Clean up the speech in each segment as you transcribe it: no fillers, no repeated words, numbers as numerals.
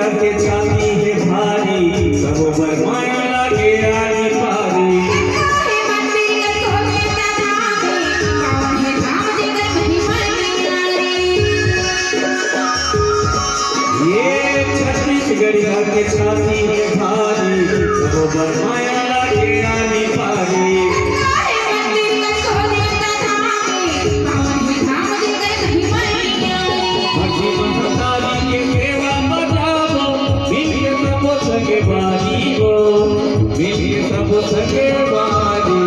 गड़िया के छाती है भारी, सब बरमाया लागे आनी पारी। ये छत्तीसगढ़िया के छाती है भारी, सब बरमाया लागे आनी पारी। सगे बारी वो मिलिए सब सगे बारी।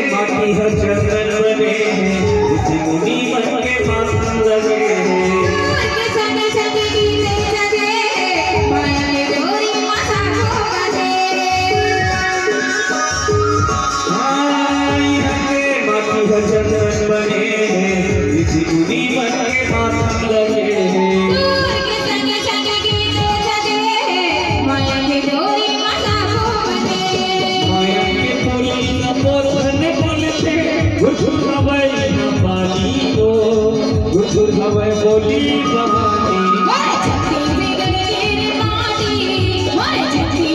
माटी हर चंदन बने, ऋषि मुनि बन के मासूम लगे। माटी हर चंदन बने, ऋषि मुनि बन के मासूम लगे। गुरु हवै बोली